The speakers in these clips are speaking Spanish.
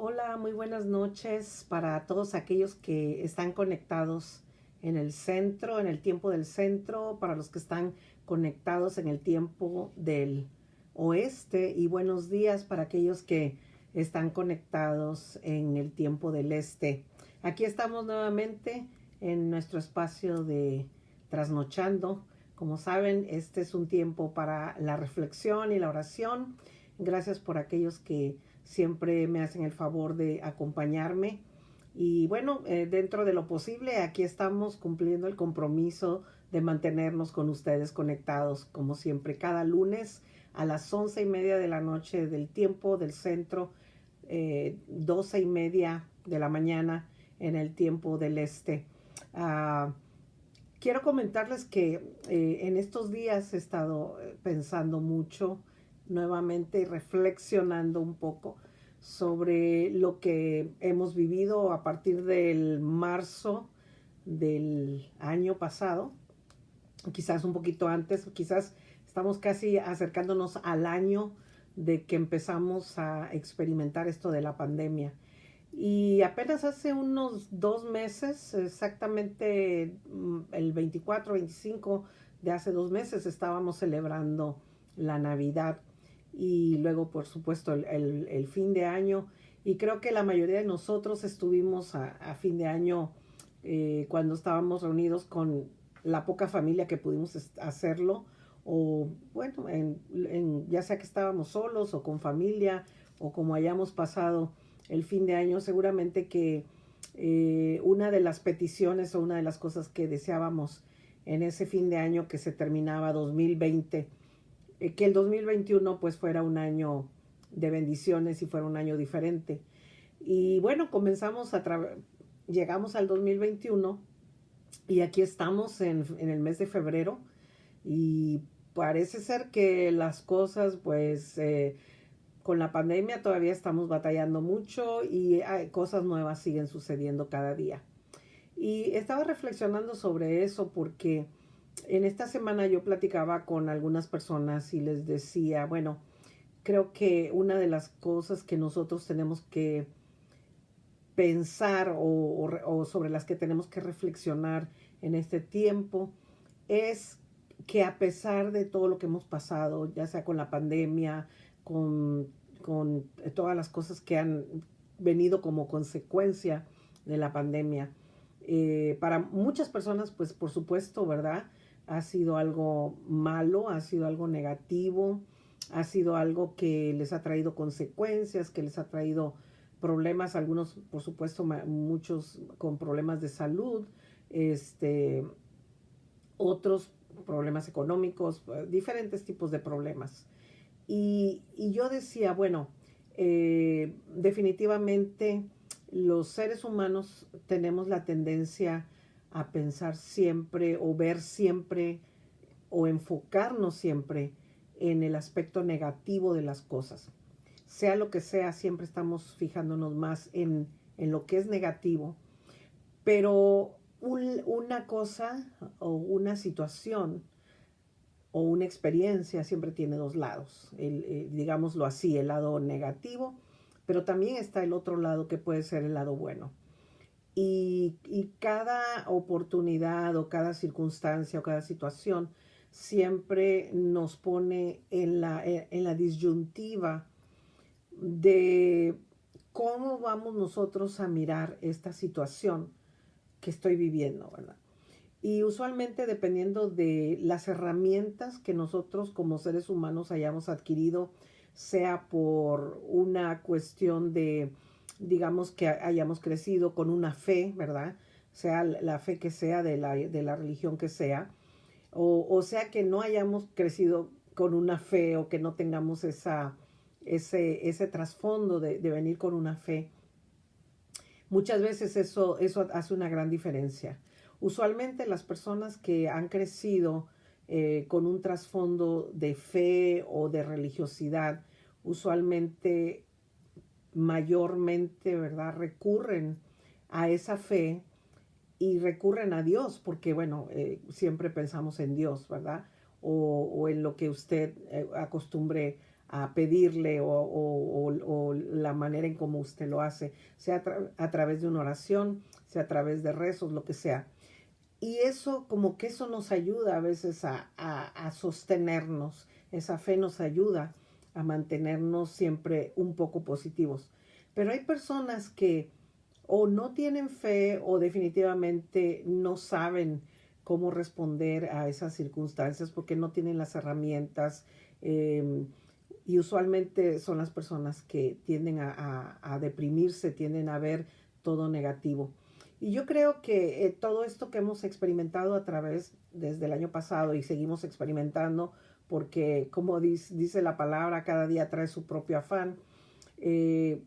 Hola, muy buenas noches para todos aquellos que están conectados en el centro, en el tiempo del centro, para los que están conectados en el tiempo del oeste y buenos días para aquellos que están conectados en el tiempo del este. Aquí estamos nuevamente en nuestro espacio de trasnochando. Como saben, este es un tiempo para la reflexión y la oración. Gracias por aquellos que siempre me hacen el favor de acompañarme. Y bueno, dentro de lo posible, aquí estamos cumpliendo el compromiso de mantenernos con ustedes conectados, como siempre, cada lunes a las 11:30 de la noche del tiempo del centro, 12:30 de la mañana en el tiempo del este. Uh, Quiero comentarles que en estos días he estado pensando mucho, nuevamente reflexionando un poco sobre lo que hemos vivido a partir del marzo del año pasado, quizás un poquito antes, quizás estamos casi acercándonos al año de que empezamos a experimentar esto de la pandemia. Y apenas hace unos 2 meses, exactamente el 24-25 de hace 2 meses, estábamos celebrando la Navidad y luego, por supuesto, el fin de año. Y creo que la mayoría de nosotros estuvimos a fin de año cuando estábamos reunidos con la poca familia que pudimos hacerlo, o bueno, ya sea que estábamos solos o con familia, o como hayamos pasado el fin de año, seguramente que una de las peticiones o una de las cosas que deseábamos en ese fin de año que se terminaba 2020, que el 2021 pues fuera un año de bendiciones y fuera un año diferente. Y bueno, llegamos al 2021 y aquí estamos en el mes de febrero y parece ser que las cosas pues con la pandemia todavía estamos batallando mucho y cosas nuevas siguen sucediendo cada día. Y estaba reflexionando sobre eso porque en esta semana yo platicaba con algunas personas y les decía, bueno, creo que una de las cosas que nosotros tenemos que pensar o sobre las que tenemos que reflexionar en este tiempo es que a pesar de todo lo que hemos pasado, ya sea con la pandemia, con todas las cosas que han venido como consecuencia de la pandemia, para muchas personas, pues por supuesto, ¿verdad? Ha sido algo malo, ha sido algo negativo, ha sido algo que les ha traído consecuencias, que les ha traído problemas, algunos, por supuesto, muchos con problemas de salud, este, otros problemas económicos, diferentes tipos de problemas. Y yo decía, bueno, definitivamente los seres humanos tenemos la tendencia a pensar siempre o ver siempre o enfocarnos siempre en el aspecto negativo de las cosas. Sea lo que sea, siempre estamos fijándonos más en lo que es negativo, pero una cosa o una situación o una experiencia siempre tiene dos lados, digámoslo así, el lado negativo, pero también está el otro lado que puede ser el lado bueno. Y cada oportunidad o cada circunstancia o cada situación siempre nos pone en la disyuntiva de cómo vamos nosotros a mirar esta situación que estoy viviendo, ¿verdad? Y usualmente dependiendo de las herramientas que nosotros como seres humanos hayamos adquirido, sea por una cuestión de, digamos, que hayamos crecido con una fe, ¿verdad? Sea la fe que sea, de la religión que sea, o sea que no hayamos crecido con una fe o que no tengamos ese trasfondo de venir con una fe. Muchas veces eso hace una gran diferencia. Usualmente las personas que han crecido con un trasfondo de fe o de religiosidad, usualmente, mayormente, ¿verdad? Recurren a esa fe y recurren a Dios, porque bueno, siempre pensamos en Dios, ¿verdad? O en lo que usted acostumbre a pedirle o la manera en cómo usted lo hace, sea a través de una oración, sea a través de rezos, lo que sea. Y eso, como que eso nos ayuda a veces a sostenernos, esa fe nos ayuda a mantenernos siempre un poco positivos. Pero hay personas que o no tienen fe o definitivamente no saben cómo responder a esas circunstancias porque no tienen las herramientas, eh, y usualmente son las personas que tienden a deprimirse, tienden a ver todo negativo. Y yo creo que todo esto que hemos experimentado a través desde el año pasado y seguimos experimentando, porque como dice la palabra, cada día trae su propio afán, eh,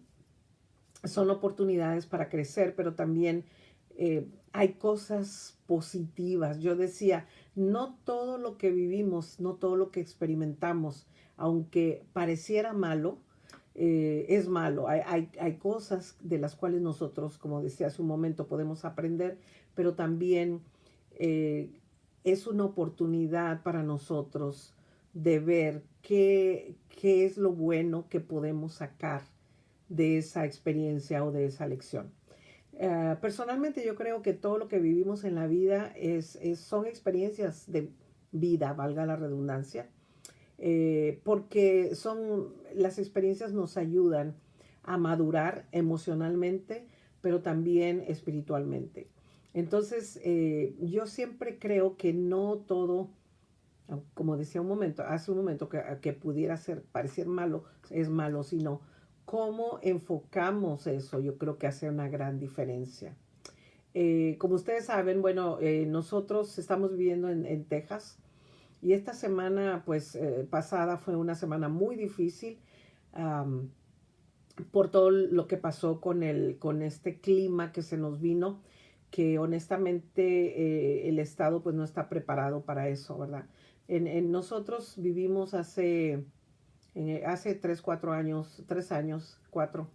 son oportunidades para crecer, pero también hay cosas positivas. Yo decía, no todo lo que vivimos, no todo lo que experimentamos, aunque pareciera malo, es malo. Hay cosas de las cuales nosotros, como decía hace un momento, podemos aprender, pero también eh, es una oportunidad para nosotros de ver qué es lo bueno que podemos sacar de esa experiencia o de esa lección. Personalmente yo creo que todo lo que vivimos en la vida son experiencias de vida, valga la redundancia, porque las experiencias nos ayudan a madurar emocionalmente, pero también espiritualmente. Entonces, yo siempre creo que no todo, como decía hace un momento, que pudiera parecer malo, es malo, sino cómo enfocamos eso, yo creo que hace una gran diferencia. Como ustedes saben, bueno, nosotros estamos viviendo en Texas y esta semana, pues, pasada fue una semana muy difícil, um, por todo lo que pasó con este clima que se nos vino, que honestamente el Estado pues no está preparado para eso, ¿verdad? Nosotros vivimos hace 3 años, 4,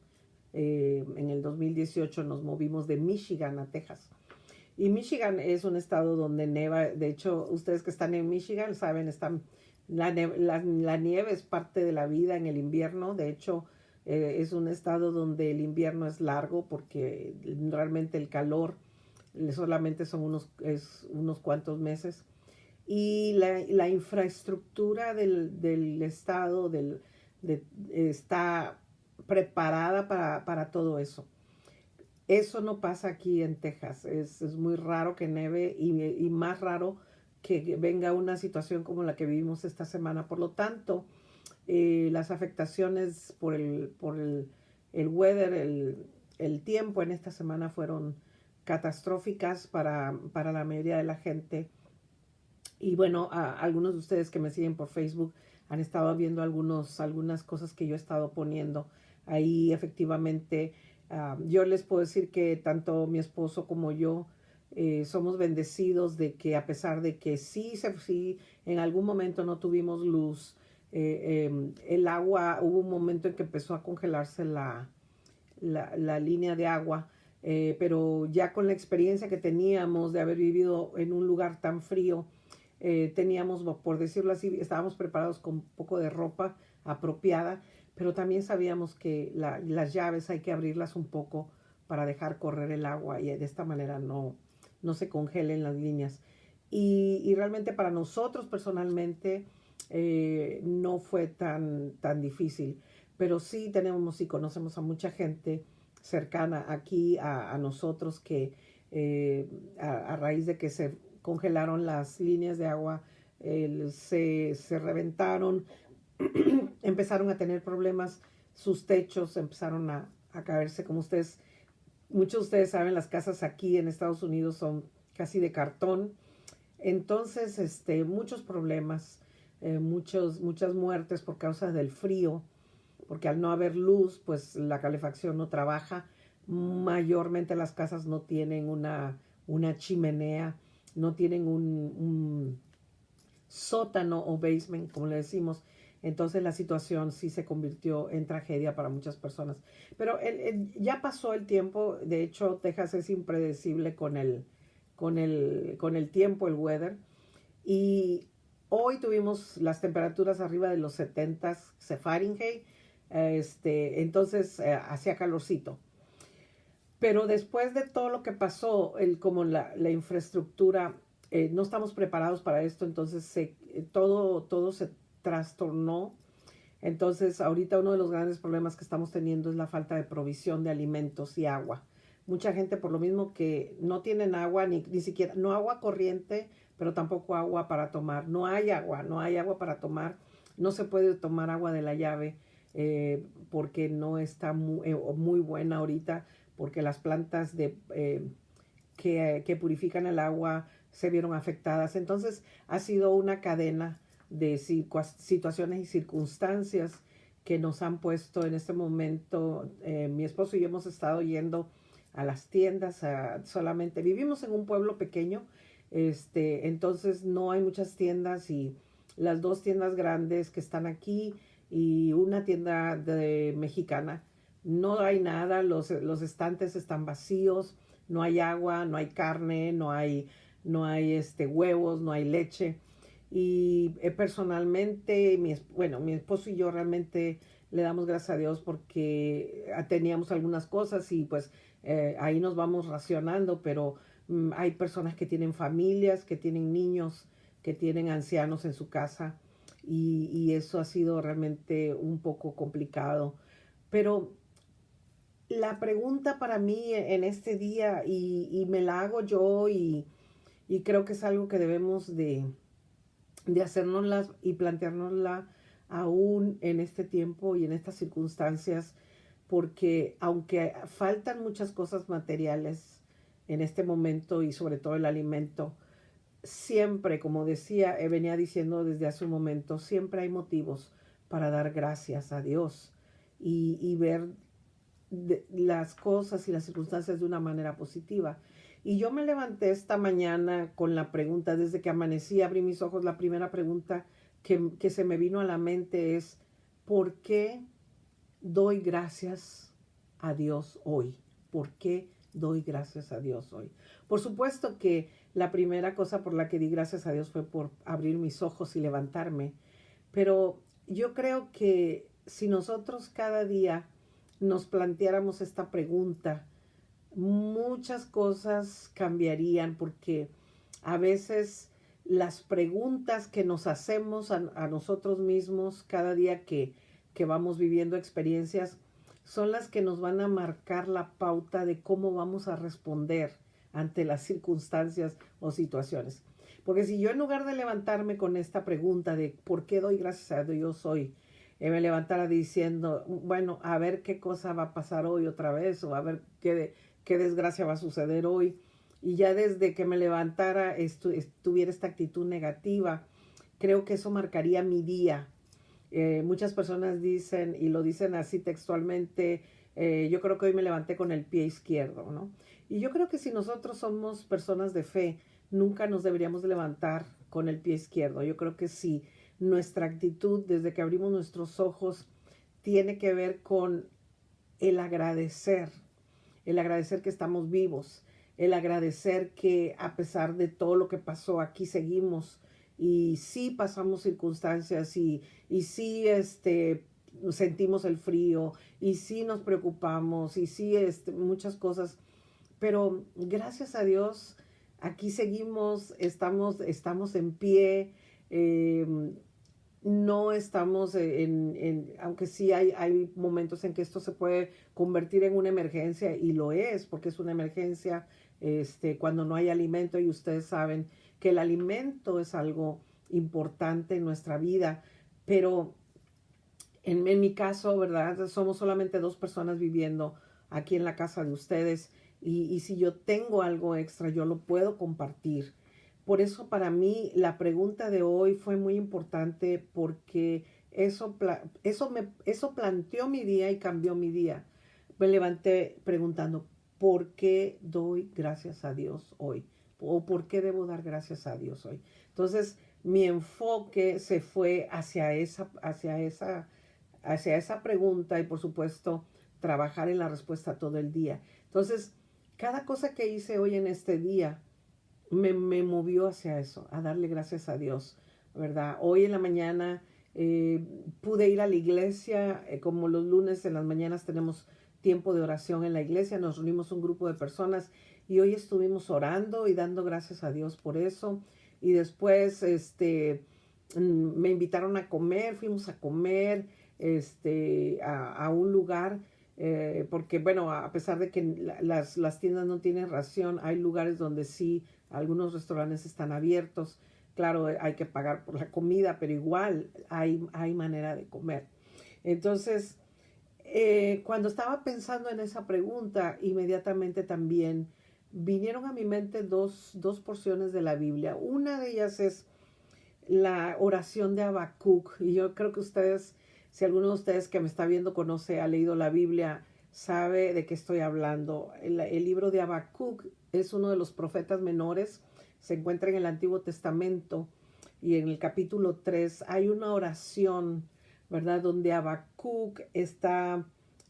en el 2018 nos movimos de Michigan a Texas. Y Michigan es un estado donde neva. De hecho, ustedes que están en Michigan saben, la nieve es parte de la vida en el invierno. De hecho, es un estado donde el invierno es largo porque realmente el calor solamente es unos cuantos meses. Y la infraestructura del estado está preparada para todo eso. Eso no pasa aquí en Texas. Es muy raro que nieve y más raro que venga una situación como la que vivimos esta semana. Por lo tanto, las afectaciones el weather, el tiempo en esta semana fueron catastróficas para la mayoría de la gente. Y bueno, algunos de ustedes que me siguen por Facebook han estado viendo algunas cosas que yo he estado poniendo ahí. Efectivamente, yo les puedo decir que tanto mi esposo como yo somos bendecidos de que, a pesar de que sí en algún momento no tuvimos luz, el agua, hubo un momento en que empezó a congelarse la línea de agua, pero ya con la experiencia que teníamos de haber vivido en un lugar tan frío, teníamos, por decirlo así, estábamos preparados con un poco de ropa apropiada, pero también sabíamos que las llaves hay que abrirlas un poco para dejar correr el agua y de esta manera no se congelen las líneas. Y realmente para nosotros personalmente no fue tan difícil, pero sí tenemos y conocemos a mucha gente cercana aquí a nosotros que a raíz de que se congelaron las líneas de agua, se reventaron, empezaron a tener problemas, sus techos empezaron a caerse. Como muchos de ustedes saben, las casas aquí en Estados Unidos son casi de cartón. Entonces, muchos problemas, muchas muertes por causa del frío, porque al no haber luz, pues la calefacción no trabaja. Mayormente las casas no tienen una chimenea, no tienen un sótano o basement, como le decimos. Entonces la situación sí se convirtió en tragedia para muchas personas. Pero ya pasó el tiempo. De hecho, Texas es impredecible con el tiempo, el weather. Y hoy tuvimos las temperaturas arriba de los 70 Fahrenheit, entonces hacía calorcito. Pero después de todo lo que pasó, como la infraestructura, no estamos preparados para esto, entonces todo se trastornó. Entonces, ahorita uno de los grandes problemas que estamos teniendo es la falta de provisión de alimentos y agua. Mucha gente, por lo mismo que no tienen agua, ni siquiera, no agua corriente, pero tampoco agua para tomar. No hay agua para tomar. No se puede tomar agua de la llave porque no está muy buena ahorita, porque las plantas que purifican el agua se vieron afectadas. Entonces, ha sido una cadena de situaciones y circunstancias que nos han puesto en este momento. Mi esposo y yo hemos estado yendo a las tiendas, solamente vivimos en un pueblo pequeño, entonces no hay muchas tiendas, y las dos tiendas grandes que están aquí y una tienda mexicana, no hay nada, los estantes están vacíos, no hay agua, no hay carne, no hay huevos, no hay leche. Y personalmente, mi esposo y yo realmente le damos gracias a Dios porque teníamos algunas cosas y pues ahí nos vamos racionando, pero hay personas que tienen familias, que tienen niños, que tienen ancianos en su casa, y eso ha sido realmente un poco complicado. Pero la pregunta para mí en este día, y me la hago yo, y creo que es algo que debemos de hacérnoslas y planteárnosla aún en este tiempo y en estas circunstancias, porque aunque faltan muchas cosas materiales en este momento y sobre todo el alimento, siempre, como decía, venía diciendo desde hace un momento, siempre hay motivos para dar gracias a Dios y ver las cosas y las circunstancias de una manera positiva. Y yo me levanté esta mañana con la pregunta, desde que amanecí, abrí mis ojos, la primera pregunta que se me vino a la mente es, ¿por qué doy gracias a Dios hoy? ¿Por qué doy gracias a Dios hoy? Por supuesto que la primera cosa por la que di gracias a Dios fue por abrir mis ojos y levantarme, pero yo creo que si nosotros cada día nos planteáramos esta pregunta, muchas cosas cambiarían, porque a veces las preguntas que nos hacemos a nosotros mismos cada día que vamos viviendo experiencias son las que nos van a marcar la pauta de cómo vamos a responder ante las circunstancias o situaciones. Porque si yo, en lugar de levantarme con esta pregunta de ¿por qué doy gracias a Dios hoy?, me levantara diciendo, bueno, a ver qué cosa va a pasar hoy otra vez, o a ver qué desgracia va a suceder hoy, y ya desde que me levantara tuviera esta actitud negativa, creo que eso marcaría mi día. Muchas personas dicen, y lo dicen así textualmente, yo creo que hoy me levanté con el pie izquierdo, ¿no? Y yo creo que si nosotros somos personas de fe, nunca nos deberíamos levantar con el pie izquierdo. Yo creo que si nuestra actitud desde que abrimos nuestros ojos tiene que ver con el agradecer que estamos vivos, el agradecer que a pesar de todo lo que pasó, aquí seguimos, y sí pasamos circunstancias, y sí sentimos el frío, y sí nos preocupamos, y sí muchas cosas, pero gracias a Dios aquí seguimos, estamos en pie. No estamos aunque sí hay momentos en que esto se puede convertir en una emergencia, y lo es, porque es una emergencia cuando no hay alimento, y ustedes saben que el alimento es algo importante en nuestra vida, pero en mi caso, ¿verdad? Somos solamente dos personas viviendo aquí en la casa de ustedes, y si yo tengo algo extra, yo lo puedo compartir. Por eso para mí la pregunta de hoy fue muy importante, porque eso planteó mi día y cambió mi día. Me levanté preguntando, ¿por qué doy gracias a Dios hoy? ¿O por qué debo dar gracias a Dios hoy? Entonces, mi enfoque se fue hacia esa pregunta, y por supuesto trabajar en la respuesta todo el día. Entonces, cada cosa que hice hoy en este día me movió hacia eso, a darle gracias a Dios ¿verdad? Hoy en la mañana pude ir a la iglesia, como los lunes en las mañanas tenemos tiempo de oración en la iglesia, nos reunimos un grupo de personas y hoy estuvimos orando y dando gracias a Dios por eso. Y después me invitaron a comer, fuimos a comer a un lugar, porque bueno, a pesar de que las tiendas no tienen ración, hay lugares donde sí, algunos restaurantes están abiertos. Claro, hay que pagar por la comida, pero igual hay manera de comer. Entonces, cuando estaba pensando en esa pregunta, inmediatamente también vinieron a mi mente dos porciones de la Biblia. Una de ellas es la oración de Habacuc. Y yo creo que ustedes, si alguno de ustedes que me está viendo conoce, ha leído la Biblia, sabe de qué estoy hablando. El libro de Habacuc es uno de los profetas menores, se encuentra en el Antiguo Testamento y en el capítulo 3 hay una oración, ¿verdad? Donde Habacuc está,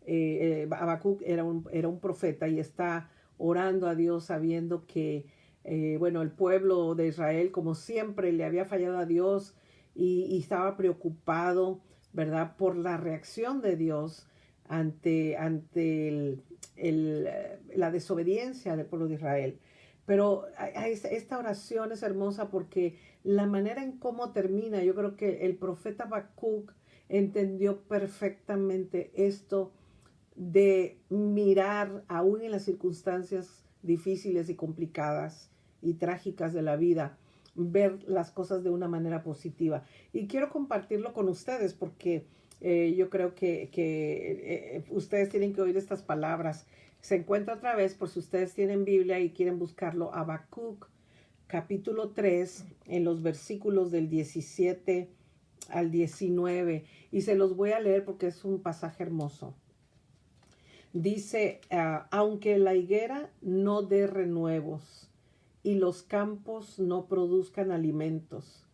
Habacuc era un profeta y está orando a Dios sabiendo que bueno, el pueblo de Israel, como siempre, le había fallado a Dios y estaba preocupado, ¿verdad?, por la reacción de Dios ante la desobediencia del pueblo de Israel. Pero esta oración es hermosa porque la manera en cómo termina, yo creo que el profeta Habacuc entendió perfectamente esto de mirar aún en las circunstancias difíciles y complicadas y trágicas de la vida, ver las cosas de una manera positiva. Y quiero compartirlo con ustedes porque yo creo que ustedes tienen que oír estas palabras. Se encuentra otra vez, por si ustedes tienen Biblia y quieren buscarlo, Habacuc, capítulo 3, en los versículos del 17 al 19. Y se los voy a leer porque es un pasaje hermoso. Dice, aunque la higuera no dé renuevos y los campos no produzcan alimentos,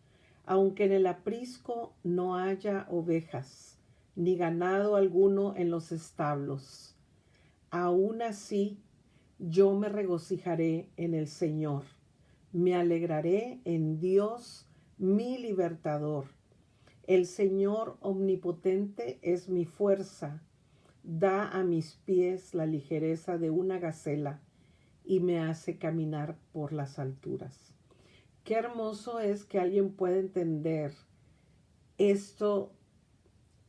aunque en el aprisco no haya ovejas, ni ganado alguno en los establos, aún así yo me regocijaré en el Señor, me alegraré en Dios mi libertador. El Señor omnipotente es mi fuerza, da a mis pies la ligereza de una gacela y me hace caminar por las alturas. Qué hermoso es que alguien pueda entender esto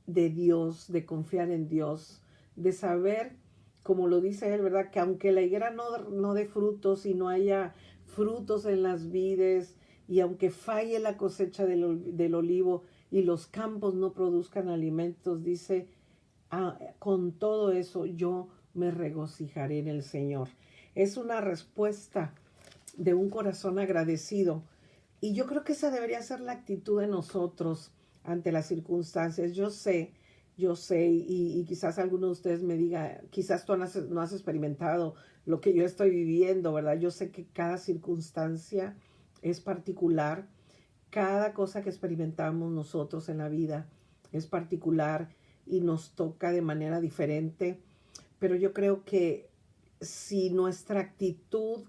de Dios, de confiar en Dios, de saber, como lo dice él, ¿verdad? Que aunque la higuera no dé frutos y no haya frutos en las vides, y aunque falle la cosecha del olivo y los campos no produzcan alimentos, dice, con todo eso yo me regocijaré en el Señor. Es una respuesta de un corazón agradecido. Y yo creo que esa debería ser la actitud de nosotros ante las circunstancias. Yo sé, y quizás alguno de ustedes me diga, quizás tú no has experimentado lo que yo estoy viviendo, ¿verdad? Yo sé que cada circunstancia es particular, cada cosa que experimentamos nosotros en la vida es particular y nos toca de manera diferente, pero yo creo que si nuestra actitud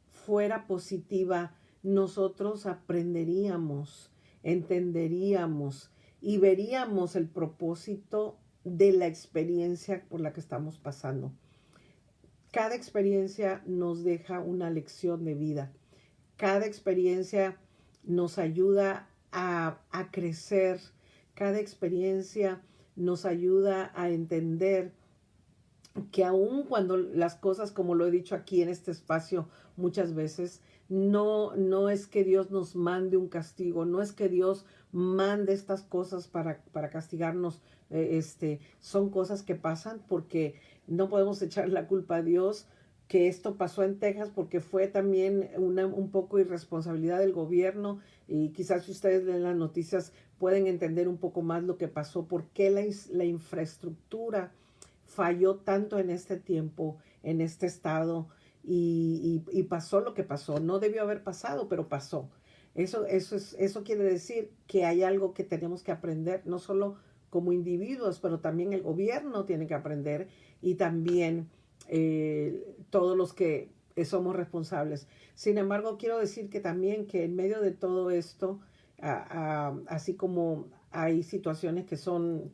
fuera positiva, nosotros aprenderíamos, entenderíamos y veríamos el propósito de la experiencia por la que estamos pasando. Cada experiencia nos deja una lección de vida. Cada experiencia nos ayuda a crecer. Cada experiencia nos ayuda a entender que aun cuando las cosas, como lo he dicho aquí en este espacio muchas veces, no es que Dios nos mande un castigo, no es que Dios mande estas cosas para castigarnos, son cosas que pasan porque no podemos echar la culpa a Dios que esto pasó en Texas porque fue también un poco irresponsabilidad del gobierno y quizás si ustedes leen las noticias pueden entender un poco más lo que pasó, por qué la infraestructura falló tanto en este tiempo, en este estado, y pasó lo que pasó. No debió haber pasado, pero pasó. Eso quiere decir que hay algo que tenemos que aprender, no solo como individuos, pero también el gobierno tiene que aprender y también todos los que somos responsables. Sin embargo, quiero decir que también que en medio de todo esto, así como hay situaciones que son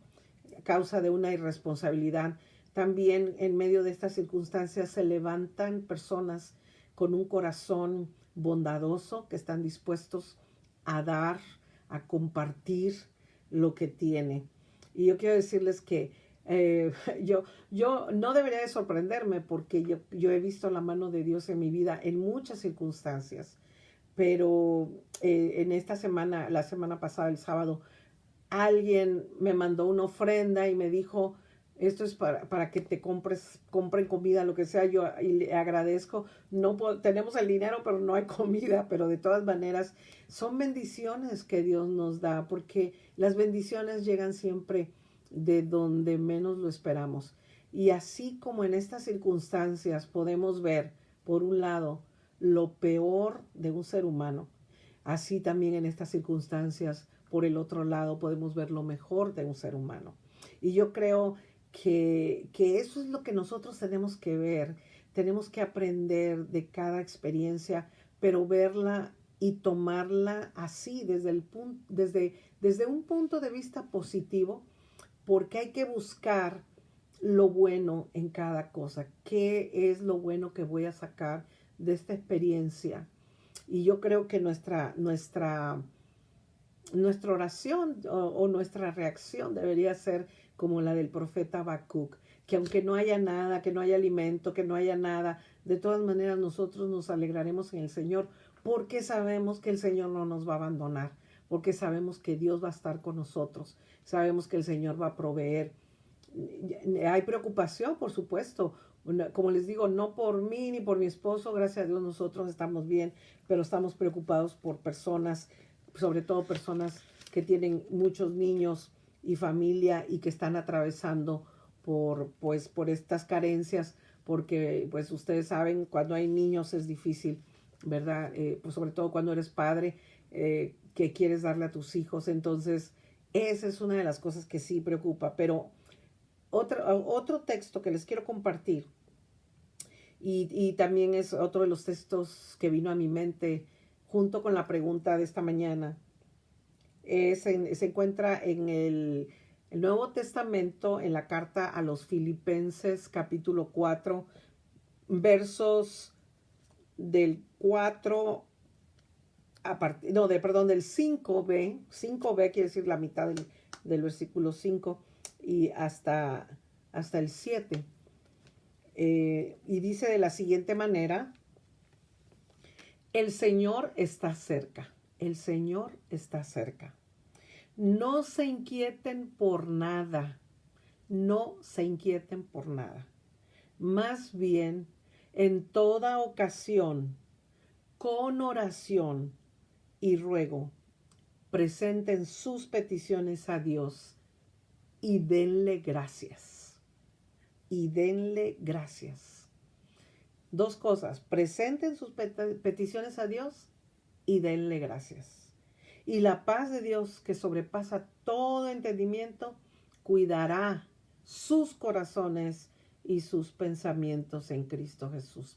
causa de una irresponsabilidad, también en medio de estas circunstancias se levantan personas con un corazón bondadoso que están dispuestos a dar, a compartir lo que tiene. Y yo quiero decirles que eh, yo no debería de sorprenderme porque yo he visto la mano de Dios en mi vida en muchas circunstancias, pero en esta semana, la semana pasada, el sábado, alguien me mandó una ofrenda y me dijo, esto es para que te compren comida, lo que sea, yo y le agradezco, no tenemos el dinero, pero no hay comida, pero de todas maneras son bendiciones que Dios nos da, porque las bendiciones llegan siempre de donde menos lo esperamos. Y así como en estas circunstancias podemos ver, por un lado, lo peor de un ser humano, así también en estas circunstancias, por el otro lado, podemos ver lo mejor de un ser humano. Y yo creo que eso es lo que nosotros tenemos que ver. Tenemos que aprender de cada experiencia, pero verla y tomarla así, desde un punto de vista positivo, porque hay que buscar lo bueno en cada cosa. ¿Qué es lo bueno que voy a sacar de esta experiencia? Y yo creo que nuestra oración o nuestra reacción debería ser como la del profeta Habacuc, que aunque no haya nada, que no haya alimento, que no haya nada, de todas maneras nosotros nos alegraremos en el Señor, porque sabemos que el Señor no nos va a abandonar, porque sabemos que Dios va a estar con nosotros, sabemos que el Señor va a proveer. Hay preocupación, por supuesto. Como les digo, no por mí ni por mi esposo, gracias a Dios nosotros estamos bien, pero estamos preocupados por personas, sobre todo personas que tienen muchos niños y familia y que están atravesando por estas carencias, porque pues ustedes saben, cuando hay niños es difícil, ¿verdad? Pues sobre todo cuando eres padre, que quieres darle a tus hijos, entonces esa es una de las cosas que sí preocupa, pero otro texto que les quiero compartir y también es otro de los textos que vino a mi mente junto con la pregunta de esta mañana. Se encuentra en el Nuevo Testamento, en la carta a los Filipenses capítulo 4, versos del 4 del 5b quiere decir la mitad del versículo 5 y hasta el 7. Y dice de la siguiente manera, el Señor está cerca, el Señor está cerca. No se inquieten por nada, no se inquieten por nada. Más bien, en toda ocasión, con oración y ruego, presenten sus peticiones a Dios y denle gracias. Y denle gracias. Dos cosas, presenten sus peticiones a Dios y denle gracias. Y la paz de Dios, que sobrepasa todo entendimiento, cuidará sus corazones y sus pensamientos en Cristo Jesús.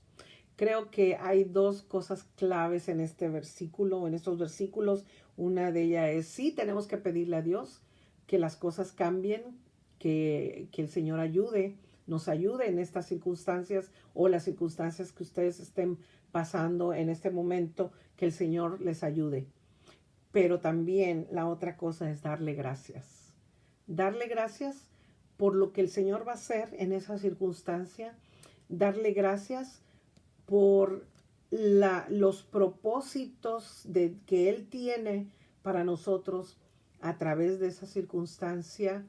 Creo que hay dos cosas claves en este versículo, en estos versículos. Una de ellas es, sí, tenemos que pedirle a Dios que las cosas cambien, que el Señor nos ayude en estas circunstancias o las circunstancias que ustedes estén pasando en este momento, que el Señor les ayude. Pero también la otra cosa es darle gracias. Darle gracias por lo que el Señor va a hacer en esa circunstancia. Darle gracias por los propósitos que Él tiene para nosotros a través de esa circunstancia.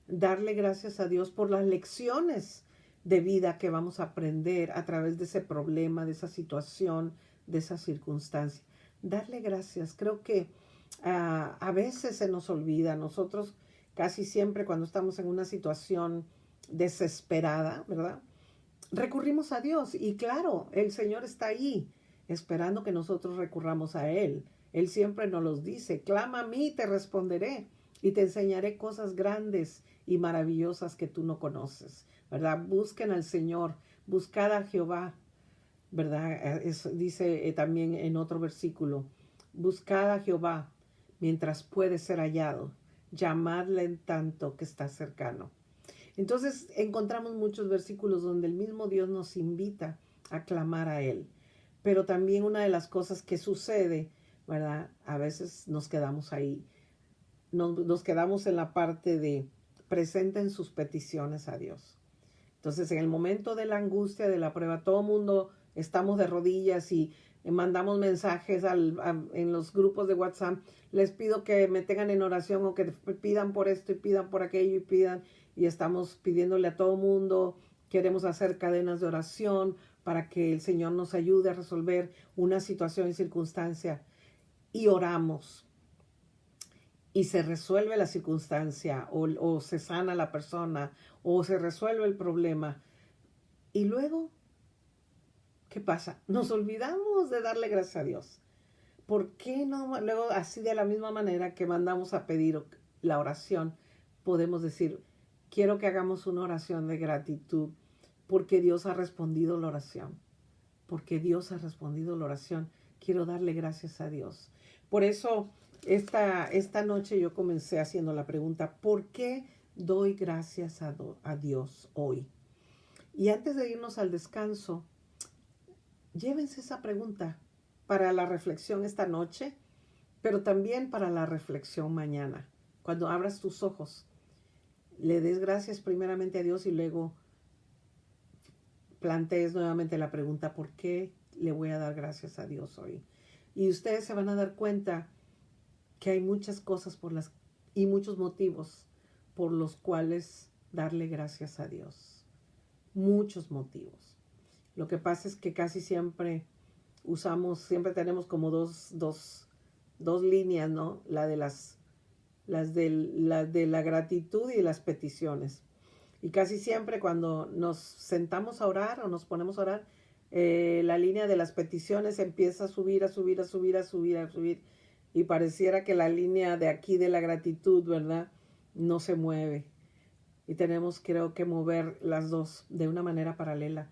Darle gracias a Dios por las lecciones de vida que vamos a aprender a través de ese problema, de esa situación, de esa circunstancia. Darle gracias. Creo que a veces se nos olvida. Nosotros casi siempre cuando estamos en una situación desesperada, ¿verdad? Recurrimos a Dios y claro, el Señor está ahí esperando que nosotros recurramos a Él. Él siempre nos los dice, clama a mí, te responderé y te enseñaré cosas grandes y maravillosas que tú no conoces, ¿verdad? Busquen al Señor, buscad a Jehová, ¿verdad? Dice también en otro versículo, buscad a Jehová mientras puede ser hallado. Llamadle en tanto que está cercano. Entonces encontramos muchos versículos donde el mismo Dios nos invita a clamar a Él. Pero también una de las cosas que sucede, ¿verdad? A veces nos quedamos ahí. Nos quedamos en la parte de presenten sus peticiones a Dios. Entonces, en el momento de la angustia, de la prueba, todo el mundo estamos de rodillas y mandamos mensajes en los grupos de WhatsApp. Les pido que me tengan en oración o que pidan por esto y pidan por aquello y pidan. Y estamos pidiéndole a todo el mundo. Queremos hacer cadenas de oración para que el Señor nos ayude a resolver una situación y circunstancia. Y oramos. Y se resuelve la circunstancia o se sana la persona o se resuelve el problema. Y luego, ¿qué pasa? Nos olvidamos de darle gracias a Dios. ¿Por qué no? Luego, así de la misma manera que mandamos a pedir la oración, podemos decir, quiero que hagamos una oración de gratitud porque Dios ha respondido la oración. Porque Dios ha respondido la oración. Quiero darle gracias a Dios. Por eso, esta noche yo comencé haciendo la pregunta, ¿por qué doy gracias a Dios hoy? Y antes de irnos al descanso, llévense esa pregunta para la reflexión esta noche, pero también para la reflexión mañana. Cuando abras tus ojos, le des gracias primeramente a Dios y luego plantees nuevamente la pregunta, ¿por qué le voy a dar gracias a Dios hoy? Y ustedes se van a dar cuenta que hay muchas cosas y muchos motivos por los cuales darle gracias a Dios. Muchos motivos. Lo que pasa es que casi siempre tenemos como dos líneas, ¿no? La de la gratitud y las peticiones. Y casi siempre cuando nos sentamos a orar o nos ponemos a orar, la línea de las peticiones empieza a subir, a subir, a subir, a subir, a subir. Y pareciera que la línea de aquí de la gratitud, ¿verdad? No se mueve. Y tenemos, creo que, mover las dos de una manera paralela.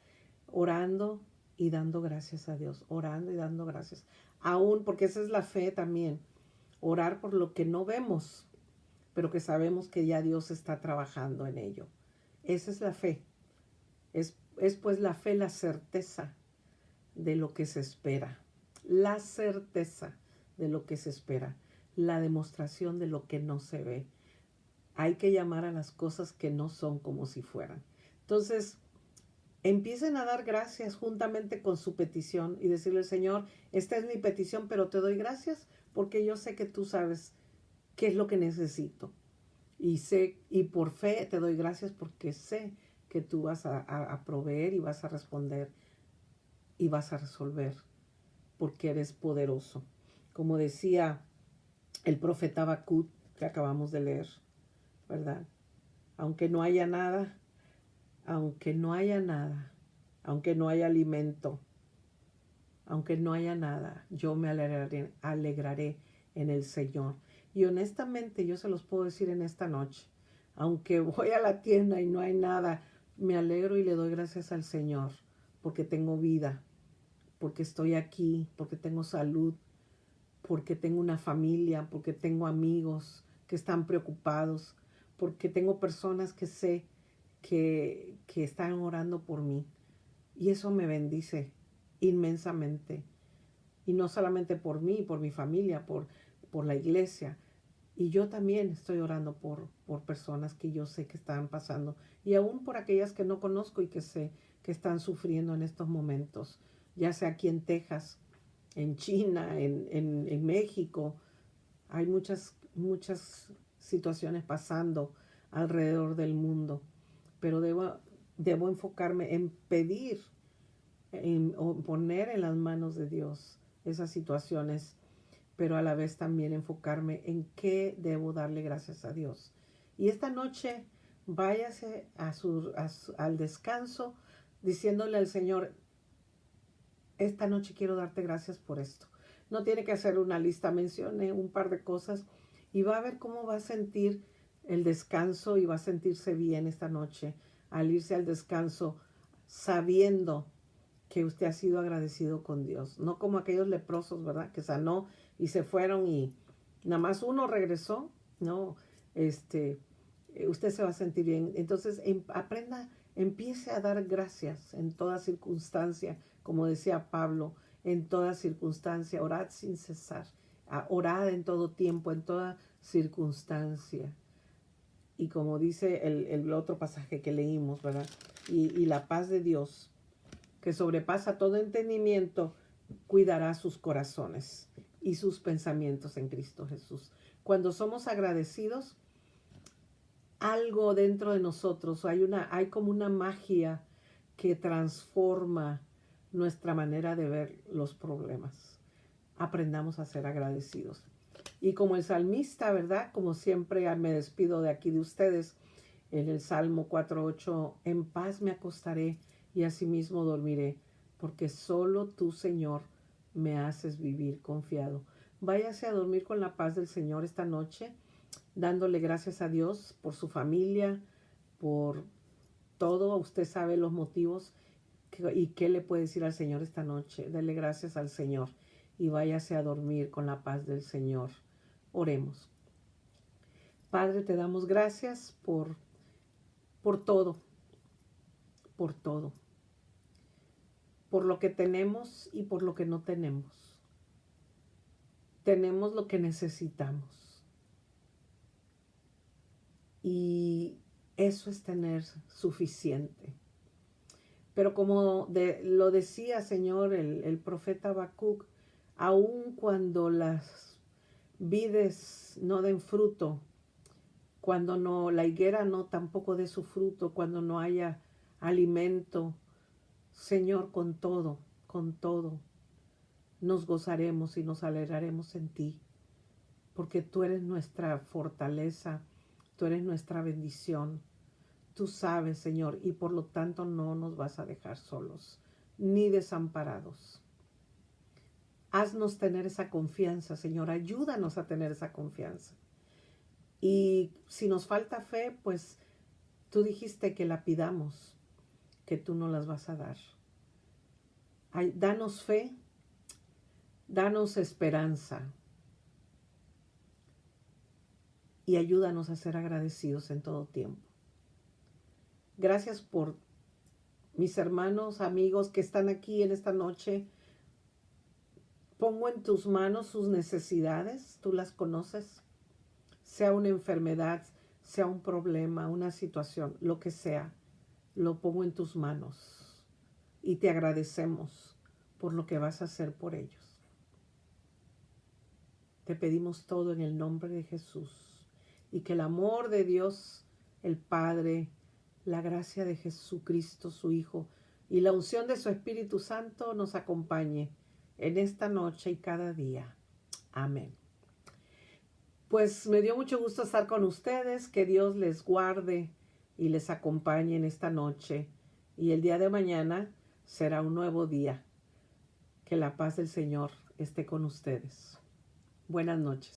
Orando y dando gracias a Dios. Orando y dando gracias. Aún, porque esa es la fe también. Orar por lo que no vemos, pero que sabemos que ya Dios está trabajando en ello. Esa es la fe. Es pues la fe la certeza de lo que se espera. La certeza de lo que se espera. La demostración de lo que no se ve. Hay que llamar a las cosas que no son como si fueran. Entonces, empiecen a dar gracias juntamente con su petición y decirle, Señor, esta es mi petición, pero te doy gracias porque yo sé que tú sabes qué es lo que necesito. Y por fe te doy gracias porque sé que tú vas a proveer y vas a responder y vas a resolver porque eres poderoso. Como decía el profeta Habacuc que acabamos de leer, ¿verdad? Aunque no haya nada, aunque no haya nada, aunque no haya alimento, aunque no haya nada, yo me alegraré en el Señor. Y honestamente yo se los puedo decir en esta noche, aunque voy a la tienda y no hay nada, me alegro y le doy gracias al Señor, porque tengo vida, porque estoy aquí, porque tengo salud, porque tengo una familia, porque tengo amigos que están preocupados, porque tengo personas que sé que están orando por mí. Y eso me bendice inmensamente. Y no solamente por mí, por mi familia, por la iglesia. Y yo también estoy orando por personas que yo sé que están pasando. Y aún por aquellas que no conozco y que sé que están sufriendo en estos momentos. Ya sea aquí en Texas, en China, en México. Hay muchas situaciones pasando alrededor del mundo. Pero debo enfocarme en pedir, o poner en las manos de Dios esas situaciones, pero a la vez también enfocarme en qué debo darle gracias a Dios. Y esta noche váyase al descanso diciéndole al Señor, esta noche quiero darte gracias por esto. No tiene que hacer una lista, mencione un par de cosas y va a ver cómo va a sentir el descanso y va a sentirse bien esta noche al irse al descanso sabiendo que usted ha sido agradecido con Dios. No como aquellos leprosos, ¿verdad? Que sanó y se fueron y nada más uno regresó, no, usted se va a sentir bien. Entonces, aprenda, empiece a dar gracias en toda circunstancia, como decía Pablo, en toda circunstancia, orad sin cesar, orad en todo tiempo, en toda circunstancia. Y como dice el otro pasaje que leímos, ¿verdad? Y la paz de Dios, que sobrepasa todo entendimiento, cuidará sus corazones y sus pensamientos en Cristo Jesús. Cuando somos agradecidos, algo dentro de nosotros, hay como una magia que transforma nuestra manera de ver los problemas. Aprendamos a ser agradecidos. Y como el salmista, ¿verdad? Como siempre me despido de aquí de ustedes, en el Salmo 4:8, en paz me acostaré y asimismo dormiré, porque solo tú, Señor, me haces vivir confiado. Váyase a dormir con la paz del Señor esta noche, dándole gracias a Dios por su familia, por todo. Usted sabe los motivos y qué le puede decir al Señor esta noche. Dele gracias al Señor y váyase a dormir con la paz del Señor. Oremos. Padre, te damos gracias por todo, por todo, por lo que tenemos y por lo que no tenemos. Tenemos lo que necesitamos. Y eso es tener suficiente. Pero como lo decía, Señor, el profeta Habacuc, aun cuando las vides no den fruto, cuando no, la higuera no tampoco dé su fruto, cuando no haya alimento, Señor, con todo, nos gozaremos y nos alegraremos en ti, porque tú eres nuestra fortaleza, tú eres nuestra bendición. Tú sabes, Señor, y por lo tanto no nos vas a dejar solos ni desamparados. Haznos tener esa confianza, Señor, ayúdanos a tener esa confianza. Y si nos falta fe, pues tú dijiste que la pidamos, que tú no las vas a dar. Danos fe, danos esperanza y ayúdanos a ser agradecidos en todo tiempo. Gracias por mis hermanos, amigos que están aquí en esta noche. Pongo en tus manos sus necesidades, tú las conoces, sea una enfermedad, sea un problema, una situación, lo que sea, lo pongo en tus manos y te agradecemos por lo que vas a hacer por ellos. Te pedimos todo en el nombre de Jesús y que el amor de Dios, el Padre, la gracia de Jesucristo, su Hijo, y la unción de su Espíritu Santo nos acompañe en esta noche y cada día. Amén. Pues me dio mucho gusto estar con ustedes, que Dios les guarde y les acompañe en esta noche. Y el día de mañana será un nuevo día. Que la paz del Señor esté con ustedes. Buenas noches.